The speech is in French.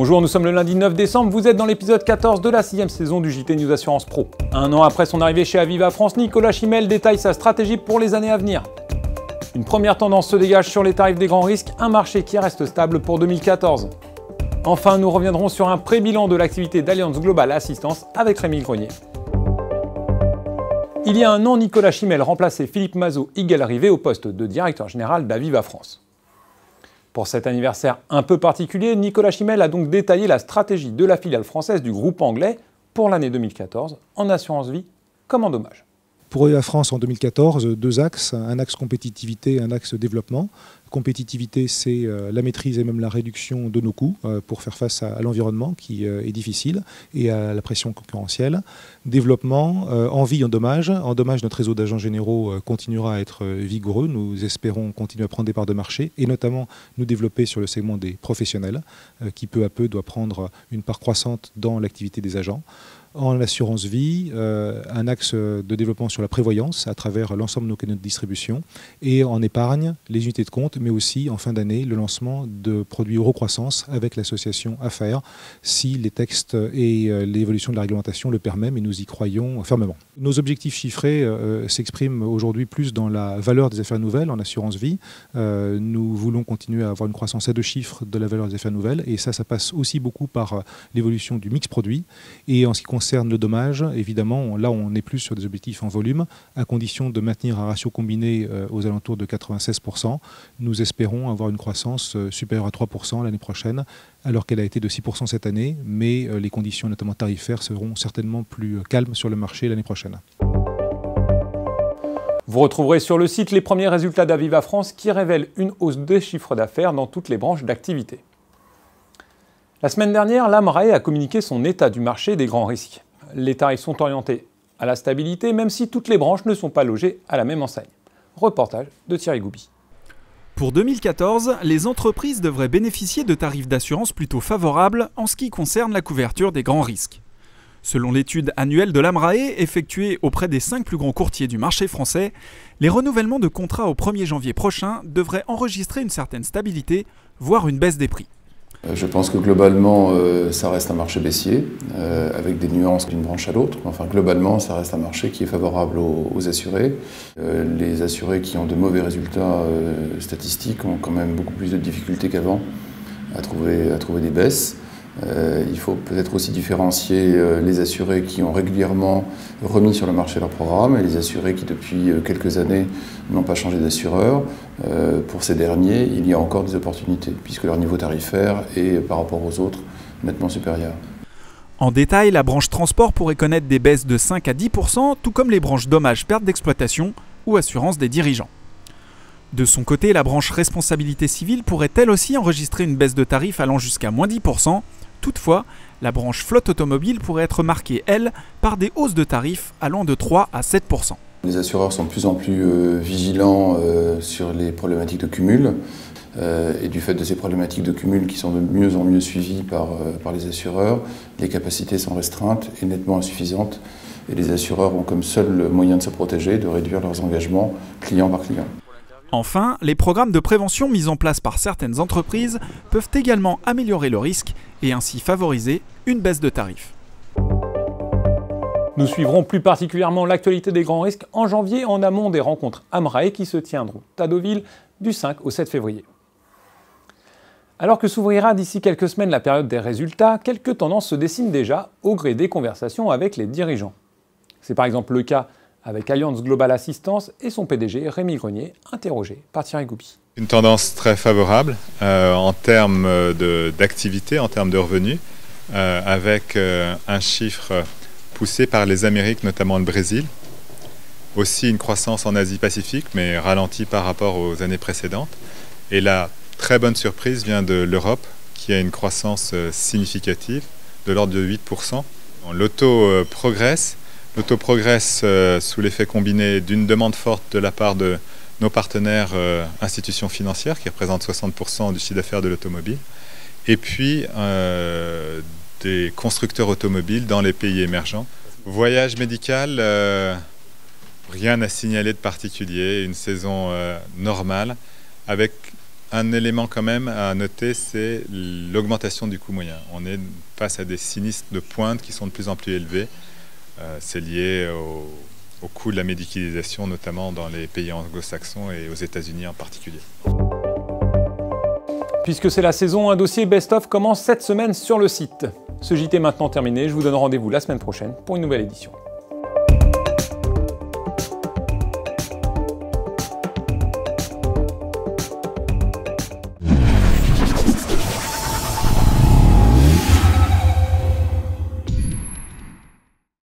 Bonjour, nous sommes le lundi 9 décembre, vous êtes dans l'épisode 14 de la 6e saison du JT News Assurance Pro. Un an après son arrivée chez Aviva France, Nicolas Chimel détaille sa stratégie pour les années à venir. Une première tendance se dégage sur les tarifs des grands risques, un marché qui reste stable pour 2014. Enfin, nous reviendrons sur un pré-bilan de l'activité d'Allianz Global Assistance avec Rémi Grenier. Il y a un an, Nicolas Chimel remplaçait Philippe Mazot-Higuel arrivé au poste de directeur général d'Aviva France. Pour cet anniversaire un peu particulier, Nicolas Chimel a donc détaillé la stratégie de la filiale française du groupe anglais pour l'année 2014, en assurance vie comme en dommages. Pour Aviva France en 2014, deux axes, un axe compétitivité, un axe développement. Compétitivité, c'est la maîtrise et même la réduction de nos coûts pour faire face à l'environnement qui est difficile et à la pression concurrentielle. Développement, en vie, en dommage. En dommage, notre réseau d'agents généraux continuera à être vigoureux. Nous espérons continuer à prendre des parts de marché et notamment nous développer sur le segment des professionnels qui peu à peu doit prendre une part croissante dans l'activité des agents. En assurance vie, un axe de développement sur la prévoyance à travers l'ensemble de nos canaux de distribution et en épargne, les unités de compte, mais aussi en fin d'année, le lancement de produits Eurocroissance avec l'association AFAIR si les textes et l'évolution de la réglementation le permettent, mais nous y croyons fermement. Nos objectifs chiffrés s'expriment aujourd'hui plus dans la valeur des affaires nouvelles en assurance vie. Nous voulons continuer à avoir une croissance à deux chiffres de la valeur des affaires nouvelles et ça passe aussi beaucoup par l'évolution du mix produit. Et en ce qui concerne le dommage, évidemment, là on est plus sur des objectifs en volume, à condition de maintenir un ratio combiné aux alentours de 96%. Nous espérons avoir une croissance supérieure à 3% l'année prochaine, alors qu'elle a été de 6% cette année, mais les conditions notamment tarifaires seront certainement plus calmes sur le marché l'année prochaine. Vous retrouverez sur le site les premiers résultats d'Aviva France qui révèlent une hausse des chiffres d'affaires dans toutes les branches d'activité. La semaine dernière, l'AMRAE a communiqué son état du marché des grands risques. Les tarifs sont orientés à la stabilité, même si toutes les branches ne sont pas logées à la même enseigne. Reportage de Thierry Goubi. Pour 2014, les entreprises devraient bénéficier de tarifs d'assurance plutôt favorables en ce qui concerne la couverture des grands risques. Selon l'étude annuelle de l'AMRAE, effectuée auprès des 5 plus grands courtiers du marché français, les renouvellements de contrats au 1er janvier prochain devraient enregistrer une certaine stabilité, voire une baisse des prix. Je pense que globalement, ça reste un marché baissier, avec des nuances d'une branche à l'autre. Enfin, globalement, ça reste un marché qui est favorable aux assurés. Les assurés qui ont de mauvais résultats statistiques ont quand même beaucoup plus de difficultés qu'avant à trouver des baisses. Il faut peut-être aussi différencier les assurés qui ont régulièrement remis sur le marché leur programme et les assurés qui depuis quelques années n'ont pas changé d'assureur. Pour ces derniers, il y a encore des opportunités puisque leur niveau tarifaire est par rapport aux autres nettement supérieur. En détail, la branche transport pourrait connaître des baisses de 5 à 10%, tout comme les branches dommages, perte d'exploitation ou assurance des dirigeants. De son côté, la branche responsabilité civile pourrait elle aussi enregistrer une baisse de tarifs allant jusqu'à moins 10%. Toutefois, la branche flotte automobile pourrait être marquée, elle, par des hausses de tarifs allant de 3 à 7%. Les assureurs sont de plus en plus vigilants sur les problématiques de cumul et du fait de ces problématiques de cumul qui sont de mieux en mieux suivies par les assureurs, les capacités sont restreintes et nettement insuffisantes et les assureurs ont comme seul moyen de se protéger de réduire leurs engagements client par client. Enfin, les programmes de prévention mis en place par certaines entreprises peuvent également améliorer le risque et ainsi favoriser une baisse de tarifs. Nous suivrons plus particulièrement l'actualité des grands risques en janvier en amont des rencontres AMRAE qui se tiendront à Deauville du 5 au 7 février. Alors que s'ouvrira d'ici quelques semaines la période des résultats, quelques tendances se dessinent déjà au gré des conversations avec les dirigeants. C'est par exemple le cas avec Allianz Global Assistance et son PDG Rémi Grenier, interrogé par Thierry Goubi. Une tendance très favorable en termes d'activité, en termes de revenus, avec un chiffre poussé par les Amériques, notamment le Brésil. Aussi une croissance en Asie-Pacifique, mais ralentie par rapport aux années précédentes. Et la très bonne surprise vient de l'Europe, qui a une croissance significative, de l'ordre de 8%. L'auto progresse. L'auto progresse sous l'effet combiné d'une demande forte de la part de nos partenaires institutions financières, qui représentent 60% du chiffre d'affaires de l'automobile, et puis des constructeurs automobiles dans les pays émergents. Voyage médical, rien à signaler de particulier, une saison normale, avec Un élément quand même à noter, c'est l'augmentation du coût moyen. On est face à des sinistres de pointe qui sont de plus en plus élevés. C'est lié au coût de la médicalisation, notamment dans les pays anglo-saxons et aux États-Unis en particulier. Puisque c'est la saison, un dossier best-of commence cette semaine sur le site. Ce JT est maintenant terminé, je vous donne rendez-vous la semaine prochaine pour une nouvelle édition.